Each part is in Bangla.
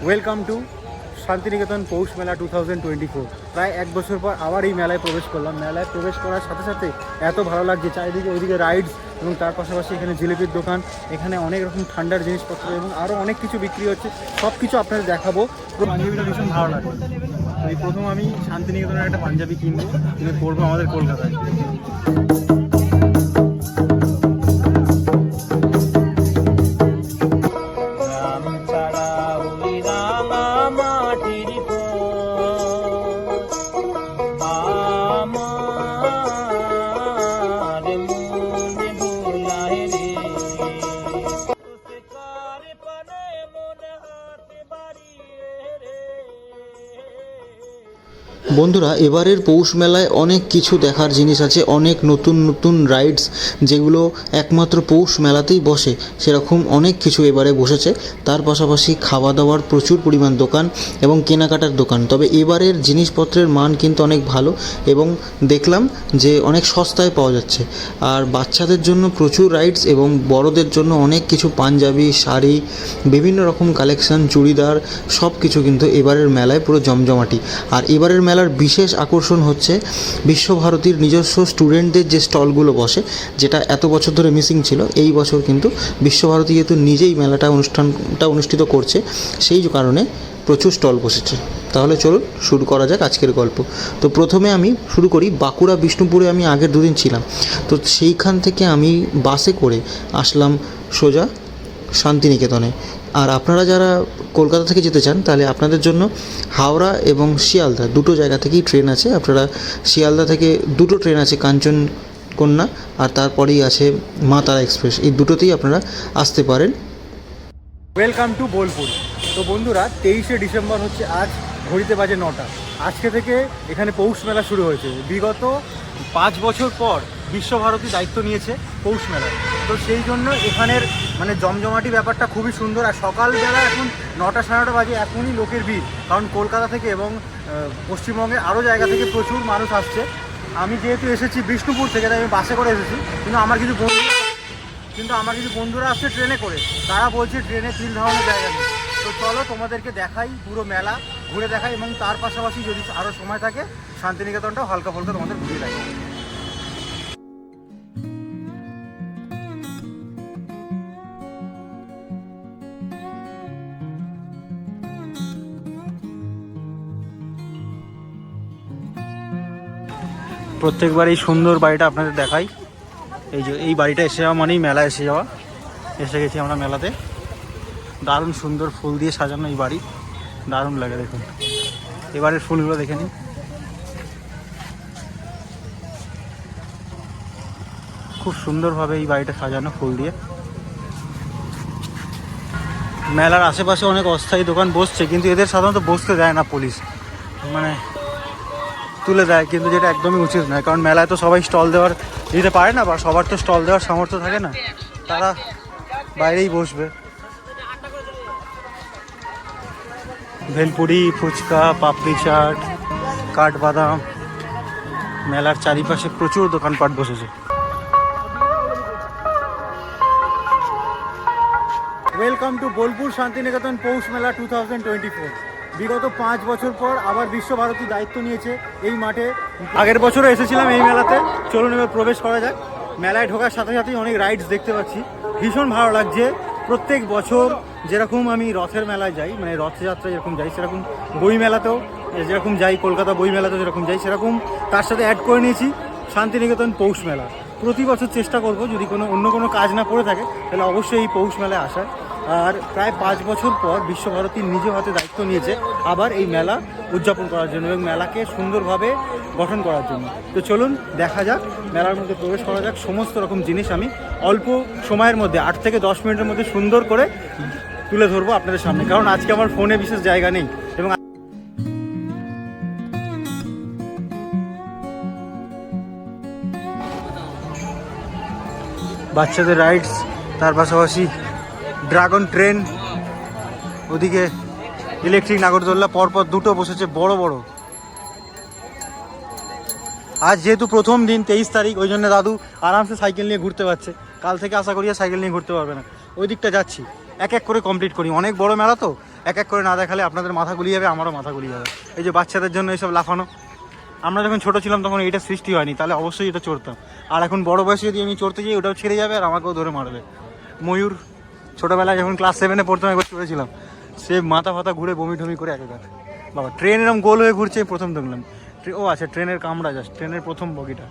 ওয়েলকাম টু শান্তিনিকেতন পৌষ মেলা 2024। প্রায় এক বছর পর আবার এই মেলায় প্রবেশ করলাম। মেলায় প্রবেশ করার সাথে সাথে এত ভালো লাগছে, চারিদিকে ওইদিকে রাইডস এবং তার পাশাপাশি এখানে জিলিপির দোকান, এখানে অনেক রকম ঠান্ডার জিনিসপত্র এবং আরও অনেক কিছু বিক্রি হচ্ছে। সব কিছু আপনাদের দেখাবো। পাঞ্জাবিটা ভীষণ ভালো লাগে। এই প্রথম আমি শান্তিনিকেতনের একটা পাঞ্জাবি কিনবো, কিন্তু পরবো আমাদের কলকাতায়। বন্ধুরা, এবারের পৌষ মেলায় অনেক কিছু দেখার জিনিস আছে, অনেক নতুন নতুন রাইডস যেগুলো একমাত্র পৌষ মেলাতেই বসে, সেরকম অনেক কিছু এবারে বসেছে। তার পাশাপাশি খাওয়া দাওয়ার প্রচুর পরিমাণ দোকান এবং কেনাকাটার দোকান। তবে এবারের জিনিসপত্রের মান কিন্তু অনেক ভালো এবং দেখলাম যে অনেক সস্তায় পাওয়া যাচ্ছে। আর বাচ্চাদের জন্য প্রচুর রাইডস এবং বড়দের জন্য অনেক কিছু পাঞ্জাবি, শাড়ি, বিভিন্ন রকম কালেকশন, চুড়িদার, সব কিছু কিন্তু এবারের মেলায় পুরো জমজমাটি। আর এবারের মেলার বিশেষ আকর্ষণ হচ্ছে বিশ্বভারতীর নিজস্ব স্টুডেন্টদের যে স্টলগুলো বসে, যেটা এত বছর ধরে মিসিং ছিল। এই বছর কিন্তু বিশ্বভারতী যেহেতু নিজেই অনুষ্ঠানটা অনুষ্ঠিত করছে, সেই কারণে প্রচুর স্টল বসেছে। তাহলে চলুন শুরু করা যাক আজকের গল্প। তো প্রথমে আমি শুরু করি বাঁকুড়া বিষ্ণুপুরে। আমি আগের দুদিন ছিলাম, তো সেইখান থেকে আমি বাসে করে আসলাম সোজা শান্তিনিকেতনে। আর আপনারা যারা কলকাতা থেকে যেতে চান, তাহলে আপনাদের জন্য হাওড়া এবং শিয়ালদা দুটো জায়গা থেকেই ট্রেন আছে। আপনারা শিয়ালদা থেকে দুটো ট্রেন আছে, কাঞ্চনকন্যা আর তারপরেই আছে মা তারা এক্সপ্রেস। এই দুটোতেই আপনারা আসতে পারেন। Welcome to Bolpur. তো বন্ধুরা, 23শে ডিসেম্বর হচ্ছে আজ, ঘড়িতে বাজে 9টা। আজকে থেকে এখানে পৌষ মেলা শুরু হয়েছে। বিগত 5 বছর পর বিশ্বভারতী দায়িত্ব নিয়েছে পৌষ মেলায়। তো সেই জন্য এখানের জমজমাটি ব্যাপারটা খুবই সুন্দর। আর সকালবেলা এখন 9টা সাড়ে 9টা বাজে, এখনই লোকের ভিড়, কারণ কলকাতা থেকে এবং পশ্চিমবঙ্গের আরও জায়গা থেকে প্রচুর মানুষ আসছে। আমি যেহেতু এসেছি বিষ্ণুপুর থেকে, তাই আমি বাসে করে এসেছি, কিন্তু আমার কিছু বন্ধুরা আসছে ট্রেনে করে। তারা বলছে ট্রেনে 3 ধরনের জায়গা নেই। তো চলো তোমাদেরকে দেখাই, পুরো মেলা ঘুরে দেখাই এবং তার পাশাপাশি যদি আরও সময় থাকে শান্তিনিকেতনটাও হালকা ফুলকা তোমাদের ঘুরে দেখাই। প্রত্যেকবার এই সুন্দর বাড়িটা আপনাদের দেখাই। এই যে এই বাড়িটা এসে যাওয়া মানেই মেলা এসে যাওয়া। এসে গেছি আমরা মেলাতে। দারুণ সুন্দর ফুল দিয়ে সাজানো এই বাড়ি, দারুণ লাগে। দেখুন এবারের ফুলগুলো দেখে নিন, খুব সুন্দরভাবে এই বাড়িটা সাজানো ফুল দিয়ে। মেলার আশেপাশে অনেক অস্থায়ী দোকান বসছে, কিন্তু এদের সাধারণত বসতে দেয় না পুলিশ, তুলে দেয়, কিন্তু যেটা একদমই উচিত নয়। কারণ মেলায় তো সবাই স্টল দিতে পারে না, বা সবার তো স্টল দেওয়ার সামর্থ্য থাকে না, তারা বাইরেই বসবে। ভেলপুরি, ফুচকা, পাপড়ি চাট, কাঠবাদাম, মেলার চারিপাশে প্রচুর দোকানপাট বসেছে। ওয়েলকাম টু বোলপুর শান্তিনিকেতন পৌষ মেলা 2024। বিগত 5 বছর পর আবার বিশ্বভারতী দায়িত্ব নিয়েছে এই মাঠে। আগের বছরও এসেছিলাম এই মেলাতে। চলুন এবার প্রবেশ করা যাক। মেলায় ঢোকার সাথে সাথেই অনেক রাইডস দেখতে পাচ্ছি, ভীষণ ভালো লাগছে। প্রত্যেক বছর যেরকম আমি রথের মেলায় যাই, রথযাত্রায় যেরকম যাই, সেরকম বই মেলাতেও যেরকম যাই, কলকাতা বই মেলাতেও যেরকম যাই, সেরকম তার সাথে অ্যাড করে নিয়েছি শান্তিনিকেতন পৌষ মেলা। প্রতি বছর চেষ্টা করব, যদি অন্য কোনো কাজ না পড়ে থাকে, তাহলে অবশ্যই এই পৌষ মেলায় আসার। আর প্রায় 5 বছর পর বিশ্বভারতীর নিজ হাতে দায়িত্ব নিয়েছে আবার এই মেলা উদযাপন করার জন্য এবং মেলাকে সুন্দরভাবে গঠন করার জন্য। তো চলুন দেখা যাক, মেলার মধ্যে প্রবেশ করা যাক। সমস্ত রকম জিনিস আমি অল্প সময়ের মধ্যে 8 থেকে 10 মিনিটের মধ্যে সুন্দর করে তুলে ধরবো আপনাদের সামনে, কারণ আজকে আমার ফোনে বিশেষ জায়গা নেই। এবং বাচ্চাদের রাইডস, তার পাশাপাশি ড্রাগন ট্রেন, ওদিকে ইলেকট্রিক নাগরদোল্লা, পরপর দুটো বসেছে বড় বড়। আজ যেহেতু প্রথম দিন 23 তারিখ, ওই জন্য দাদু আরামসে সাইকেল নিয়ে ঘুরতে পারছে। কাল থেকে আশা করি সাইকেল নিয়ে ঘুরতে পারবে না। ওই দিকটা যাচ্ছি, এক এক করে কমপ্লিট করি। অনেক বড় মেলা তো, এক এক করে না দেখালে আপনাদের মাথা গুলিয়ে যাবে, আমারও মাথা গুলিয়ে যাবে। এই যে বাচ্চাদের জন্য এইসব লাফানো, আমরা যখন ছোটো ছিলাম তখন এটা সৃষ্টি হয়নি, তাহলে অবশ্যই এটা চড়তাম। আর এখন বড় বয়সে যদি আমি চড়তে যাই ওটাও ছেড়ে যাবে আর আমাকেও ধরে মারবে। ময়ূর ছোটোবেলায় যখন ক্লাস 7-এ পড়তাম একবার চড়েছিলাম, সে মাথা ফাতা ঘুরে বমি ঠমি করে একেবারে। বাবা ট্রেন এরকম গোল হয়ে ঘুরছে প্রথম দেখলাম। ও আচ্ছা ট্রেনের কামরা, জাস্ট ট্রেনের প্রথম বগিটা।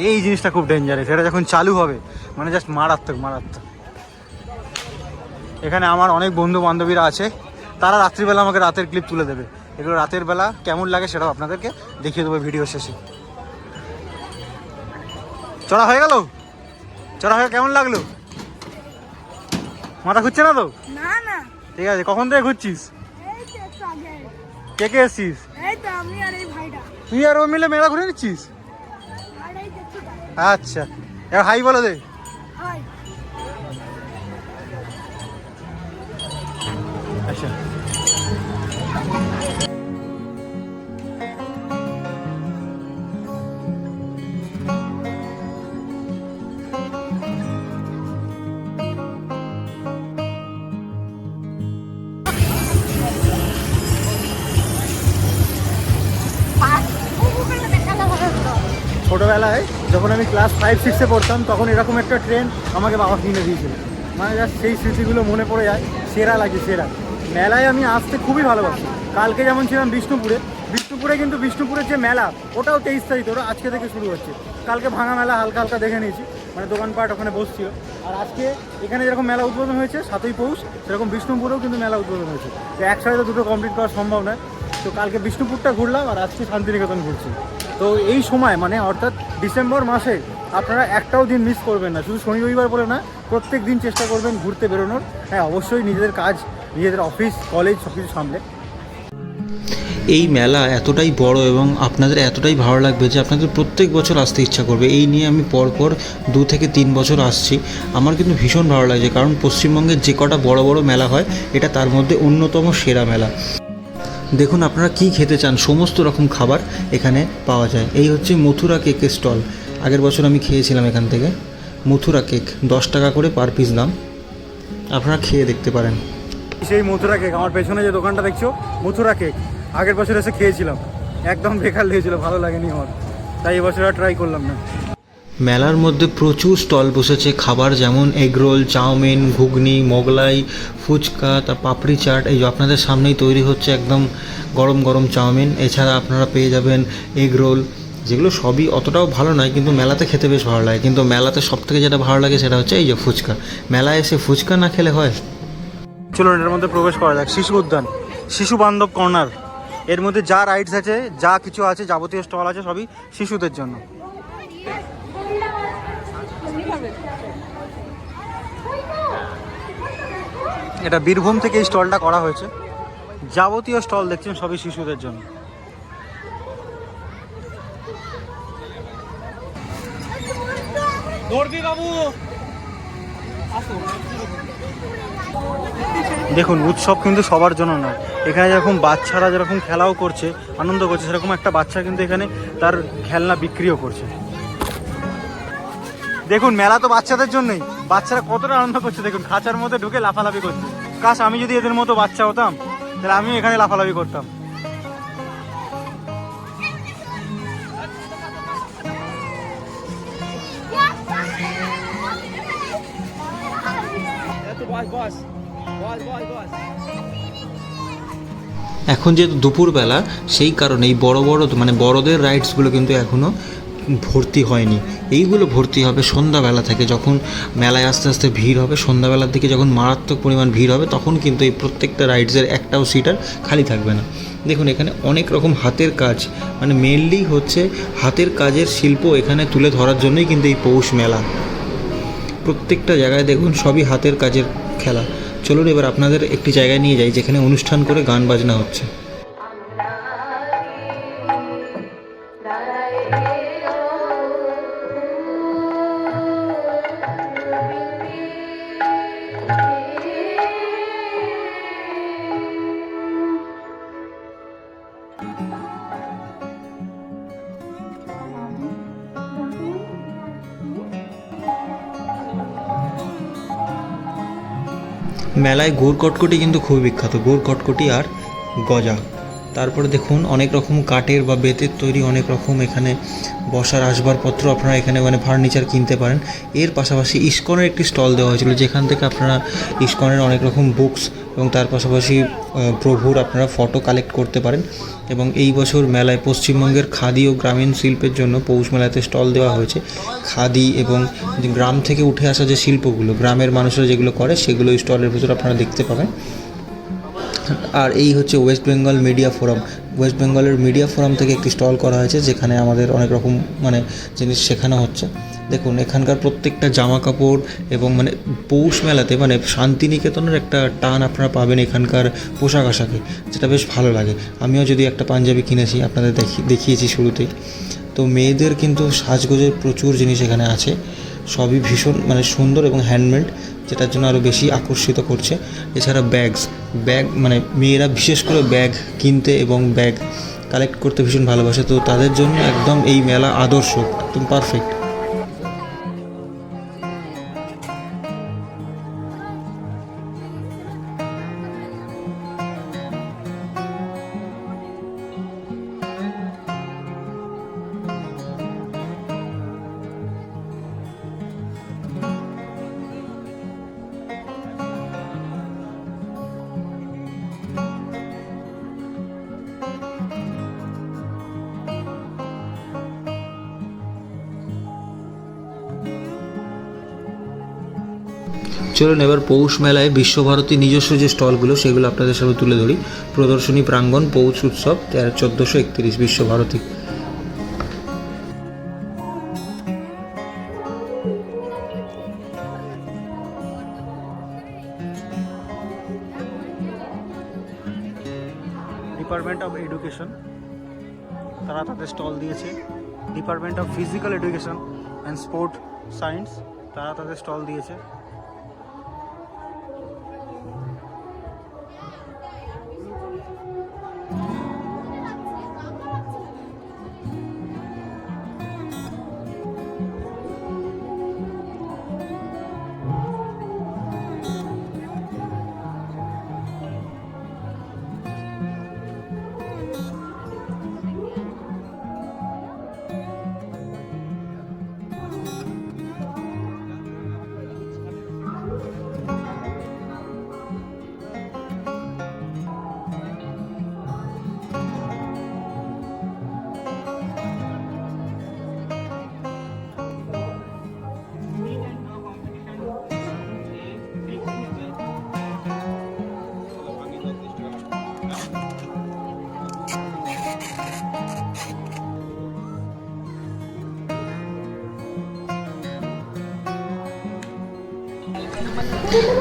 এই জিনিসটা খুব ডেঞ্জারাস, এটা যখন চালু হবে মানে জাস্ট মারাত্মক মারাত্মক। এখানে আমার অনেক বন্ধু বান্ধবীরা আছে, তারা রাত্রিবেলা আমাকে রাতের ক্লিপ তুলে দেবে। এগুলো রাতের বেলা কেমন লাগে সেটাও আপনাদেরকে দেখিয়ে দেবো ভিডিও শেষে। চড়া হয়ে গেল, চড়া হয়ে কেমন লাগলো? মাথা ঘুরছে না তো? না না, ঠিক আছে, কখন থেকে ঘুরছিস? এই তো একটু আগে। কে কে এসছিস? এই তো আমি আর এই ভাইটা। তুই আর ও মিলে মেলা ঘুরে নিচ্ছিস? আর এই দেখছো তো? আচ্ছা, এবার হাই বলে দে। হাই। আচ্ছা ছোটোবেলায় যখন আমি ক্লাস 5-6-এ পড়তাম তখন এরকম একটা ট্রেন আমাকে বাবা কিনে দিয়েছিল। মানে জাস্ট সেই স্মৃতিগুলো মনে পড়ে যায়, সেরা লাগে সেরা। মেলায় আমি আসতে খুবই ভালোবাসি। কালকে যেমন ছিলাম বিষ্ণুপুরে কিন্তু বিষ্ণুপুরের যে মেলা ওটাও 23 তারিখ, ওটা আজকে থেকে শুরু হচ্ছে। কালকে ভাঙা মেলা হালকা হালকা দেখে নিয়েছি, মানে দোকানপাট ওখানে বসছিল। আর আজকে এখানে যেরকম মেলা উদ্বোধন হয়েছে 7ই পৌষ, সেরকম বিষ্ণুপুরেও কিন্তু মেলা উদ্বোধন হয়েছে। তো একসাথে তো দুটো কমপ্লিট করা সম্ভব নয়। তো কালকে বিষ্ণুপুরটা ঘুরলাম আর আজকে শান্তিনিকেতন ঘুরছি। তো এই সময় মানে অর্থাৎ ডিসেম্বর মাসে আপনারা একটাও দিন মিস করবেন না, শুধু শনি রবিবার বলে না, প্রত্যেক দিন চেষ্টা করবেন ঘুরতে বেরোনোর। হ্যাঁ অবশ্যই নিজেদের কাজ, নিজেদের অফিস কলেজ সব কিছু সামলে। এই মেলা এতটাই বড় এবং আপনাদের এতটাই ভালো লাগবে যে আপনাদের প্রত্যেক বছর আসতে ইচ্ছা করবে। এই নিয়ে আমি পরপর 2 থেকে 3 বছর আসছি। আমার কিন্তু ভীষণ ভালো লাগছে, কারণ পশ্চিমবঙ্গের যে কটা বড় বড় মেলা হয় এটা তার মধ্যে অন্যতম সেরা মেলা। দেখুন আপনারা কি খেতে চান, সমস্ত রকম খাবার এখানে পাওয়া যায়। এই হচ্ছে মথুরা কেকের স্টল। আগের বছর আমি খেয়েছিলাম এখান থেকে। মথুরা কেক 10 টাকা করে পার পিস দাম, আপনারা খেয়ে দেখতে পারেন। সেই মথুরা কেক, আমার পেছনে যে দোকানটা দেখছো মথুরা কেক, আগের বছর এসে খেয়েছিলাম, একদম বেকার লেগেছিল, ভালো লাগেনি আমার, তাই এবছর আর ট্রাই করলাম না। মেলার মধ্যে প্রচুর স্টল বসেছে খাবার, যেমন এগরোল, চাউমিন, ঘুগনি, মোগলাই, ফুচকা, তার পাপড়ি চাট। এই যে আপনাদের সামনেই তৈরি হচ্ছে একদম গরম গরম চাউমিন। এছাড়া আপনারা পেয়ে যাবেন এগরোল, যেগুলো সবই অতটাও ভালো নয়, কিন্তু মেলাতে খেতে বেশ ভালো লাগে। কিন্তু মেলাতে সবথেকে যেটা ভালো লাগে সেটা হচ্ছে এই যে ফুচকা। মেলায় এসে ফুচকা না খেলে হয়? চলুন এর মধ্যে প্রবেশ করা যাক। শিশু উদ্যান, শিশু বান্ধব কর্নার। এর মধ্যে যা রাইডস আছে, যা কিছু আছে, যাবতীয় স্টল আছে, সবই শিশুদের জন্য। এটা বীরভূম থেকে এই স্টলটা করা হয়েছে। যাবতীয় স্টল দেখছেন সবই শিশুদের জন্য। দেখুন উৎসব কিন্তু সবার জন্য নয়। এখানে যেরকম বাচ্চারা যেরকম খেলাও করছে, আনন্দ করছে, সেরকম একটা বাচ্চা কিন্তু এখানে তার খেলনা বিক্রিও করছে। দেখুন মেলা তো বাচ্চাদের জন্যই, বাচ্চারা কতটা আনন্দ করছে দেখুন, খাঁচার মধ্যে ঢুকে লাফালাফি করছে। কাশ আমি যদি এদের মতো বাচ্চা হতাম তাহলে আমিও এখানে লাফালাফি করতাম। এখন যেহেতু দুপুরবেলা, সেই কারণে এই বড় বড় মানে বড়দের রাইডসগুলো কিন্তু এখনও ভর্তি হয়নি। এইগুলো ভর্তি হবে সন্ধ্যাবেলা থেকে, যখন মেলায় আস্তে আস্তে ভিড় হবে। সন্ধ্যাবেলার দিকে যখন মারাত্মক পরিমাণ ভিড় হবে তখন কিন্তু এই প্রত্যেকটা রাইডসের একটাও সিট আর খালি থাকবে না। দেখুন এখানে অনেক রকম হাতের কাজ, মানে মেনলি হচ্ছে হাতের কাজের শিল্প এখানে তুলে ধরার জন্যই কিন্তু এই পৌষ মেলা। প্রত্যেকটা জায়গায় দেখুন সবই হাতের কাজের খেলা। চলুন এবার আপনাদের একটি জায়গায় নিয়ে যাই যেখানে অনুষ্ঠান করে গান বাজনা হচ্ছে। মেলায় গুড় কটকটি কিন্তু খুব বিখ্যাত, গুড় কটকটি আর গজা। তারপরে দেখুন অনেক রকম কাঠের বা বেতের তৈরি অনেক রকম এখানে বসার আসবাবপত্র আপনারা এখানে মানে ফার্নিচার কিনতে পারেন। এর পাশাপাশি ইস্কনের একটি স্টল দেওয়া হয়েছিল, যেখান থেকে আপনারা ইস্কনের অনেক রকম বুকস এবং তার পাশাপাশি প্রভুর আপনারা ফটো কালেক্ট করতে পারেন। এবং এই বছর মেলায় পশ্চিমবঙ্গের খাদি ও গ্রামীণ শিল্পের জন্য পৌষ মেলাতে স্টল দেওয়া হয়েছে। খাদি এবং গ্রাম থেকে উঠে আসা যে শিল্পগুলো গ্রামের মানুষরা যেগুলো করে সেগুলো এই স্টলের ভিতরে আপনারা দেখতে পাবেন। আর এই হচ্ছে West Bengal media forum. West বেঙ্গলের মিডিয়া ফোরাম থেকে একটি স্টল করা হয়েছে, যেখানে আমাদের অনেক রকম মানে জিনিস শেখানো হচ্ছে। দেখুন এখানকার প্রত্যেকটা জামা কাপড় এবং মানে পৌষ মেলাতে মানে শান্তিনিকেতনের একটা টান আপনারা পাবেন এখানকার পোশাক আশাকে, যেটা বেশ ভালো লাগে। আমিও যদি একটা পাঞ্জাবি কিনেছি, আপনাদের দেখিয়েছি শুরুতেই। তো মেয়েদের কিন্তু সাজগোজের প্রচুর জিনিস এখানে আছে, সবই ভীষণ মানে সুন্দর এবং হ্যান্ডমেড, যেটার জন্য আরও বেশি আকর্ষিত করছে। এছাড়া ব্যাগ মানে মেয়েরা বিশেষ করে ব্যাগ কিনতে এবং ব্যাগ কালেক্ট করতে ভীষণ ভালোবাসে, তো তাদের জন্য একদম এই মেলা আদর্শ, একদম পারফেক্ট। চলুন এবার পৌষ মেলায় বিশ্বভারতী নিজস্ব যে স্টলগুলো সেগুলো আপনাদের সামনে তুলে ধরি। প্রদর্শনী প্রাঙ্গণ পৌষ উৎসব 1431 বিশ্বভারতী। ডিপার্টমেন্ট অফ এডুকেশন তারা তাদের স্টল দিয়েছে। Department of physical education and sport science তারা তাদের স্টল দিয়েছে।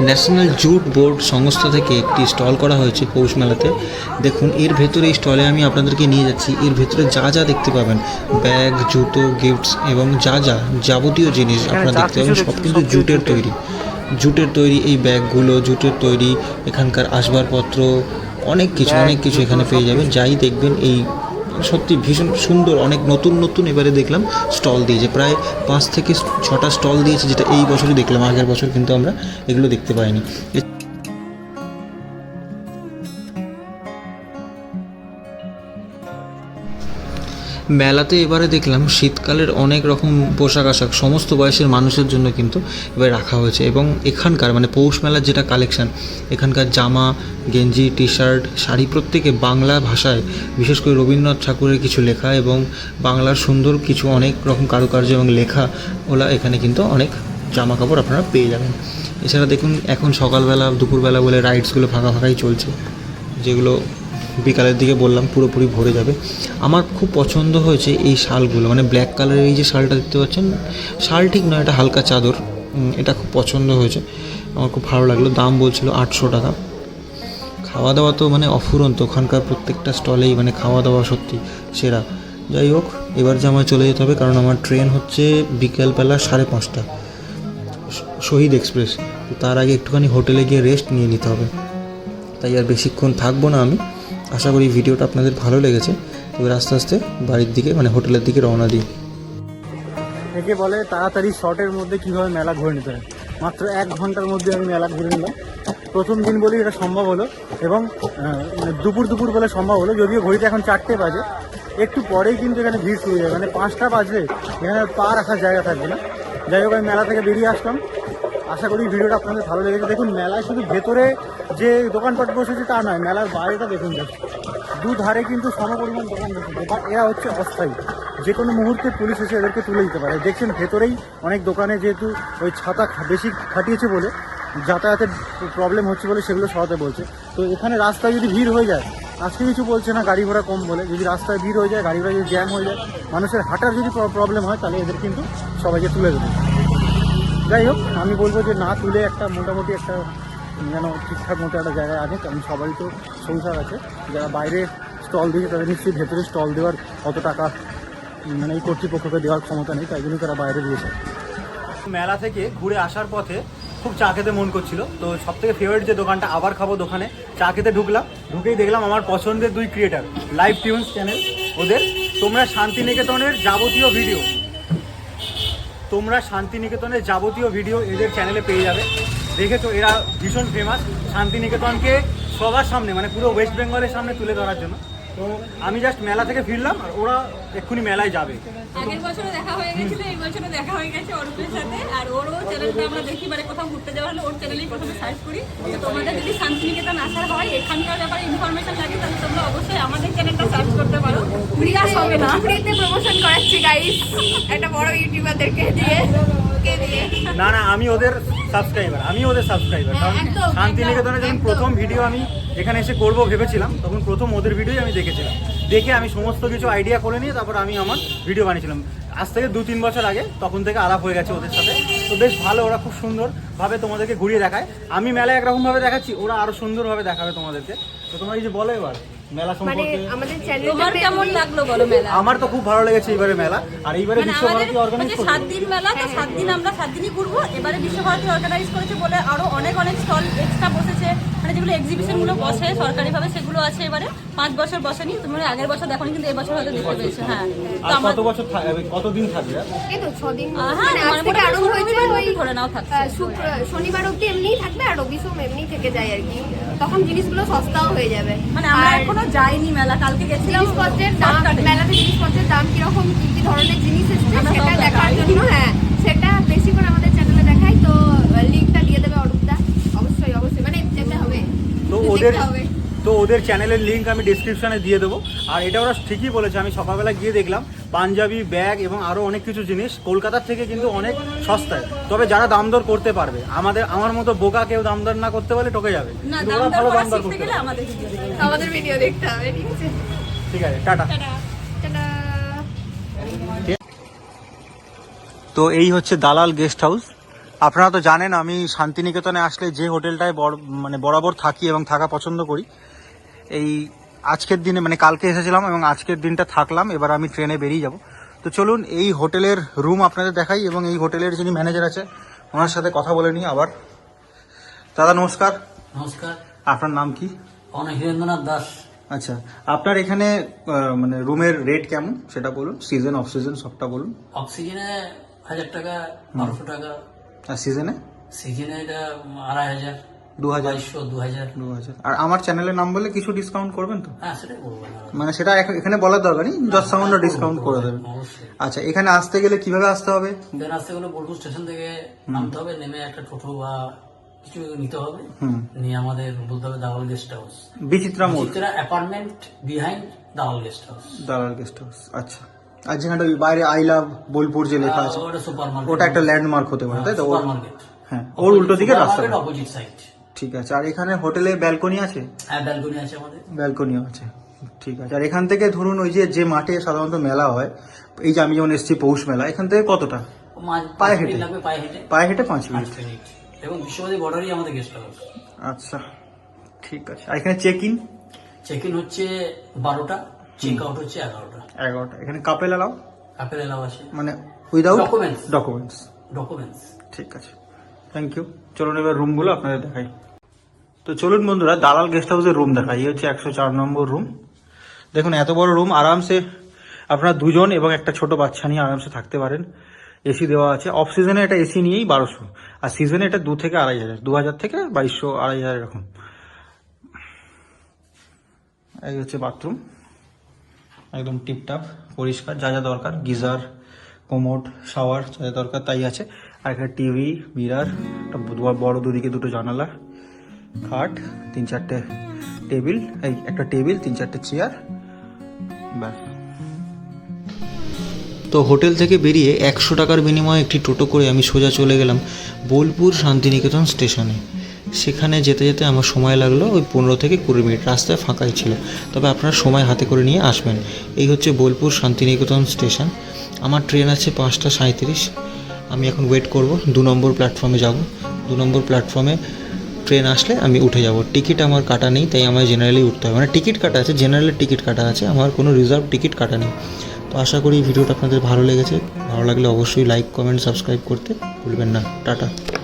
ন্যাশনাল জুট বোর্ড সংস্থা থেকে একটি স্টল করা হয়েছে পৌষ মেলাতে। দেখুন এর ভেতরে এই স্টলে আমি আপনাদেরকে নিয়ে যাচ্ছি। এর ভেতরে যা যা দেখতে পাবেন, ব্যাগ, জুতো, গিফটস এবং যা যাবতীয় জিনিস আপনারা দেখতে পাবেন, সব কিন্তু জুটের তৈরি এই ব্যাগগুলো, জুটের তৈরি এখানকার আসবাবপত্র, অনেক কিছু এখানে পেয়ে যাবেন। যাই দেখবেন এই সত্যি ভীষণ সুন্দর। অনেক নতুন এবারে দেখলাম স্টল দিয়েছে, প্রায় 5 থেকে 6টা স্টল দিয়েছে, যেটা এই বছরই দেখলাম। আগের বছর কিন্তু আমরা এগুলো দেখতে পাইনি। মেলাতে এবারে দেখলাম শীতকালের অনেক রকম পোশাক আশাক সমস্ত বয়সের মানুষের জন্য কিন্তু এবার রাখা হয়েছে। এবং এখানকার মানে পৌষ মেলার যেটা কালেকশান, এখানকার জামা, গেঞ্জি, টি শার্ট, শাড়ি প্রত্যেকে বাংলা ভাষায়, বিশেষ করে রবীন্দ্রনাথ ঠাকুরের কিছু লেখা এবং বাংলার সুন্দর কিছু অনেক রকম কারুকার্য এবং লেখা ওলা এখানে কিন্তু অনেক জামা কাপড় আপনারা পেয়ে যাবেন। এছাড়া দেখুন এখন সকালবেলা দুপুরবেলা বলে রাইডসগুলো ফাঁকাই চলছে, যেগুলো বিকালের দিকে বললাম পুরোপুরি ভরে যাবে। আমার খুব পছন্দ হয়েছে এই শালগুলো, মানে ব্ল্যাক কালারের এই যে শালটা দেখতে পাচ্ছেন, শাল ঠিক নয়, এটা হালকা চাদর, এটা খুব পছন্দ হয়েছে, আমার খুব ভালো লাগলো। দাম বলছিল 800 টাকা। খাওয়া দাওয়া তো মানে অফুরন্ত, ওখানকার প্রত্যেকটা স্টলেই মানে খাওয়া দাওয়া সত্যি সেরা। যাই হোক, এবার যে আমার চলে যেতে হবে, কারণ আমার ট্রেন হচ্ছে বিকেলবেলা 5:30 শহীদ এক্সপ্রেস। তার আগে একটুখানি হোটেলে গিয়ে রেস্ট নিয়ে নিতে হবে, তাই আর বেশিক্ষণ থাকবো না আমি। আশা করি ভিডিওটা আপনাদের ভালো লেগেছে। এবার আস্তে আস্তে বাড়ির দিকে মানে হোটেলের দিকে রওনা দিই। একে বলে তাড়াতাড়ি শর্টের মধ্যে কীভাবে মেলা ঘুরে নিতে হয়। মাত্র 1 ঘন্টার মধ্যে আমি মেলা ঘুরে নিলাম। প্রথম দিন বলেই এটা সম্ভব হলো এবং দুপুর বলে সম্ভব হলো, যদিও ঘড়িতে এখন 4টে বাজে। একটু পরেই কিন্তু এখানে ভিড় শুরু হয়ে যাবে, মানে 5টা বাজলে এখানে পা রাখার জায়গা থাকবে না। যাই হোক, আমি মেলা থেকে বেরিয়ে আসলাম। আশা করি ভিডিওটা আপনাদের ভালো লেগেছে। দেখুন, মেলায় শুধু ভেতরে যে দোকানপাট বসেছে তা নয়, মেলার বাইরেটা দেখুন, দুধারে কিন্তু সমপরিমাণ দোকান বসেছে। বাট এরা হচ্ছে অস্থায়ী, যে কোনো মুহূর্তে পুলিশ এসে এদেরকে তুলে দিতে পারে। দেখছেন ভেতরেই অনেক দোকানে যেহেতু ওই ছাতা বেশি খাটিয়েছে বলে, যাতায়াতের প্রবলেম হচ্ছে বলে সেগুলো সরাতে বলছে। তো এখানে রাস্তায় যদি ভিড় হয়ে যায়, আজকে কিছু বলছে না গাড়ি ঘোড়া কম বলে, যদি রাস্তায় ভিড় হয়ে যায়, গাড়ি ঘোড়া যদি জ্যাম হয়ে যায়, মানুষের হাঁটার যদি প্রবলেম হয়, তাহলে এদের কিন্তু সবাইকে তুলে দেবে। যাই হোক, আমি বলবো যে না তুলে একটা মোটামুটি একটা যেন ঠিকঠাক মতো একটা জায়গায় আনে, কারণ সবাই তো সংসার আছে। যারা বাইরে স্টল দিয়েছে তাদের নিশ্চয়ই ভেতরে স্টল দেওয়ার অত টাকা মানে এই কর্তৃপক্ষকে দেওয়ার ক্ষমতা নেই, তাই জন্য তারা বাইরে দিয়েছে। মেলা থেকে ঘুরে আসার পথে খুব চা খেতে মন করছিল, তো সব থেকে ফেভারিট যে দোকানটা আবার খাবো দোকানে, চা খেতে ঢুকলাম। ঢুকেই দেখলাম আমার পছন্দের 2 ক্রিয়েটার, লাইভ টিউনস চ্যানেল ওদের। তোমরা শান্তিনিকেতনের যাবতীয় ভিডিও এদের চ্যানেলে পেয়ে যাবে। দেখেছো, এরা ভীষণ ফেমাস শান্তিনিকেতনকে সবার সামনে, মানে পুরো ওয়েস্ট বেঙ্গলের সামনে তুলে ধরার জন্য। তো আমি জাস্ট মেলা থেকে ফিরলাম আর ওরা এক্ষুনি মেলায় যাবে। আগের বছরও দেখা হয়ে গেছিল, এই বছরও দেখা হয়ে গেছে অরূপের সাথে। আর ওরও চ্যানেলটা আমরা দেখি, মানে কোথাও ঘুরতে যাওয়া হলে ওর চ্যানেলেই প্রথমে সার্চ করি। তো তোমাদের যদি শান্তিনিকেতন আসার হয়, এখানকার ব্যাপারে ইনফরমেশন লাগে, তাহলে তোমরা অবশ্যই আমাদের চ্যানেলটা সার্চ করতে পারো। বিরাস হবে না, ফ্রিতে প্রমোশন করাচ্ছি গাইস, একটা বড় ইউটিউবারদেরকে দিয়ে না, আমি ওদের সাবস্ক্রাইবার, কারণ একদম, শান্তিনিকেতনে যখন প্রথম ভিডিও আমি এখানে এসে করব ভেবেছিলাম, তখন প্রথম ওদের ভিডিওই আমি দেখেছিলাম। দেখে আমি সমস্ত কিছু আইডিয়া করে নিয়ে তারপর আমি আমার ভিডিও বানিয়েছিলাম। আজ থেকে 2-3 বছর আগে, তখন থেকে আলাপ হয়ে গেছে ওদের সাথে। তো বেশ ভালো, ওরা খুব সুন্দরভাবে তোমাদেরকে ঘুরিয়ে দেখায়। আমি মেলায় একরকমভাবে দেখাচ্ছি, ওরা আরো সুন্দরভাবে দেখাবে তোমাদেরকে। তো তোমরা এই যে বলো এবার মেলা সম্পর্কে, আমাদের তোমার কেমন লাগলো বলো মেলা? আমার তো খুব ভালো লেগেছে এইবারে মেলা। আর এইবারে মানে বিশ্বভারতী অর্গানাইজ আমাদের 7 দিন মেলা, তো 7 দিন আমরা 7 দিনই ঘুরবো। এবারে বিশ্বভারতী অর্গানাইজ করেছে বলে আরো অনেক স্টল এক্সট্রা বসেছে, মানে যেগুলো এক্সিবিশন গুলো বসে সরকারিভাবে, সেগুলো আছে। এবারে 5 বছর বসেনি, তোমরা আগের বছর দেখোনি, কিন্তু এবছর হয়তো দেখতে পেয়েছো। হ্যাঁ, তো আর কতদিন থাকবে? এই তো 6 দিন, হ্যাঁ, মানে আজ থেকে আরম্ভ হয়েছে। ওই ধরে নাও থাকছে শনিবার অবধি এমনিই থাকবে, আর রবি সোম এমনি থেকে যায় আর কি। তখন জিনিসগুলো সস্তাও হয়ে যাবে। মানে আমরা এখনো যাইনি মেলা, কালকে গেছিলাম। জিনিসপত্রের দাম, মেলাতে জিনিসপত্রের দাম কিরকম, কি কি ধরনের জিনিস এসছে আমরা সেটা সব দেখার দেখাবো। জন্য, হ্যাঁ সেটা বেশি করে আমাদের চ্যানেলে দেখাই। তো লিঙ্কটা দিয়ে দেবে অরূপদা, অবশ্যই মানে যেতে হবে, দেখতে হবে। তো ওদের চ্যানেলের লিঙ্ক আমি ডেসক্রিপশনে দিয়ে দেবো। আর এটা ওরা ঠিকই বলেছে, আমি সকালবেলা গিয়ে দেখলাম পাঞ্জাবি, ব্যাগ এবং আরও অনেক কিছু জিনিস কলকাতার থেকে কিন্তু অনেক সস্তায়। তবে যারা দাম দর করতে পারবে, আমার মতো বোকা কেউ দাম দর না করতে পারলে ঠকে যাবে। না, কিন্তু দাম ওরা দর ভালো করা দাম দর শিখতে করতে গেলে পারবে। আমাদের ভিডিও দেখতে হবে, ঠিক আছে? ঠিক আছে, টাটা। টাটা। তো এই হচ্ছে দালাল গেস্ট হাউস। আপনারা তো জানেন আমি শান্তিনিকেতনে আসলে যে হোটেলটায় মানে বরাবর থাকি এবং থাকা পছন্দ করি। এই আজকের দিনে, মানে কালকে এসেছিলাম এবং আজকের দিনটা থাকলাম, এবার আমি ট্রেনে বেরিয়ে যাব। তো চলুন এই হোটেলের রুম আপনাদের দেখাই এবং এই হোটেলের যিনি ম্যানেজার আছে ওনার সাথে কথা বলে নিই আবার। দাদা নমস্কার। নমস্কার, আপনার নাম কি? আমার হীরেন্দ্রনাথ দাস। আচ্ছা, আপনার এখানে মানে রুমের রেট কেমন সেটা বলুন, সিজন অফ সিজন সবটা বলুন। অক্সিজেনে 1000 টাকা, 1200 টাকা। আর সিজনে? সিজনে এটা 2500, 2000, 2000। 2000। আর আমার চ্যানেলের নাম বলে কিছু ডিসকাউন্ট করবেন তো? হ্যাঁ, সেটাই বলবো না। মানে সেটা এখানে বলার দরকার নেই, যত সামান্য ডিসকাউন্ট করে দেবেন। অবশ্যই। আচ্ছা, এখানে আসতে গেলে কিভাবে আসতে হবে? দেন আসতে গেলে বোলপুর স্টেশন থেকে নামতে হবে, নেমে একটা টোটো বা কিছু নিতে হবে, নিয়ে আমাদের বলতে হবে দালাল গেস্ট হাউস, বিচিত্রা মোড়, চিত্রা অ্যাপার্টমেন্ট বিহাইন্ড দালাল গেস্ট হাউস। দালাল গেস্ট হাউস। আচ্ছা, আর যেখানে ওই বাইরে আই লাভ বোলপুর যে লেখা আছে ওটা সুপার মার্কেট, ওটা একটা ল্যান্ডমার্ক হতে পারে, তাই তো? সুপার মার্কেট, হ্যাঁ, ওর উল্টো দিকে রাস্তা। Opposite side. ঠিক আছে। আর এখানে হোটেলে ব্যালকনি আছে? হ্যাঁ, ব্যালকনি আছে আমাদের। ব্যালকনিও আছে, ঠিক আছে। আর এখান থেকে ধরুন ওই যে মাঠে সাধারণত মেলা হয়, এই যে আমি যেমন এসেছি পৌষ মেলা, এখান থেকে কতটা? পায়ে হেঁটে? লাগবে পায়ে হেঁটে, পায়ে হেঁটে 5 মিনিট। এবং বিশ্ববাদী বর্ডারই আমাদের গেস্ট হাউস। আচ্ছা, ঠিক আছে। আর এখানে চেক ইন? চেক ইন হচ্ছে 12টা, চেক আউট হচ্ছে 11টা। 11টা। এখানে কাপেল এলাও? কাপেল এলাও আছে, মানে উইদাউট Documents. ডকুমেন্টস। ঠিক আছে, থ্যাংক ইউ। চলুন এবার রুমগুলো আপনাদের দেখাই। তো চলুন বন্ধুরা, দালাল গেস্ট হাউসের রুম দেখাই। এই হচ্ছে 104 নম্বর রুম। দেখুন এত বড় রুম, আরামসে আপনারা 2 জন এবং একটা ছোট বাচ্চা নিয়ে আরামসে থাকতে পারেন। এসি দেওয়া আছে। অফ সিজনে এটা এসি নিয়েই 1200, আর সিজনে এটা 2 থেকে 2500, 2000 থেকে 2200, 2500 এরকম। এই হচ্ছে বাথরুম, একদম টিপটাপ পরিষ্কার, যা যা দরকার, গিজার, কোমোড, শাওয়ার, যা যা দরকার তাই আছে। আর একটা টিভি, মিরার, একটা বড় দুদিকে 2টো জানালা, খাট, 3-4টে টেবিল, একটা টেবিল, 3-4টে চেয়ার, ব্যাস। তো হোটেল থেকে বেরিয়ে 100 টাকার বিনিময়ে একটি টোটো করে আমি সোজা চলে গেলাম বোলপুর শান্তিনিকেতন স্টেশনে। সেখানে যেতে যেতে আমার সময় লাগলো ওই 15 থেকে 20 মিনিট, রাস্তায় ফাঁকাই ছিল। তবে আপনারা সময় হাতে করে নিয়ে আসবেন। এই হচ্ছে বোলপুর শান্তিনিকেতন স্টেশন। আমার ট্রেন আছে 5টা 37। আমি এখন ওয়েট করব, 2 নম্বর প্ল্যাটফর্মে যাব। 2 নম্বর প্ল্যাটফর্মে ট্রেন আসলে আমি উঠে যাব। টিকিট আমার কাটা নেই, তাই আমার জেনারেলি উঠতে হবে। মানে টিকিট কাটা আছে, জেনারেলের টিকিট কাটা আছে, আমার কোনো রিজার্ভ টিকিট কাটা নেই। তো আশা করি ভিডিওটা আপনাদের ভালো লেগেছে। ভালো লাগলে অবশ্যই লাইক, কমেন্ট, সাবস্ক্রাইব করতে ভুলবেন না। টাটা।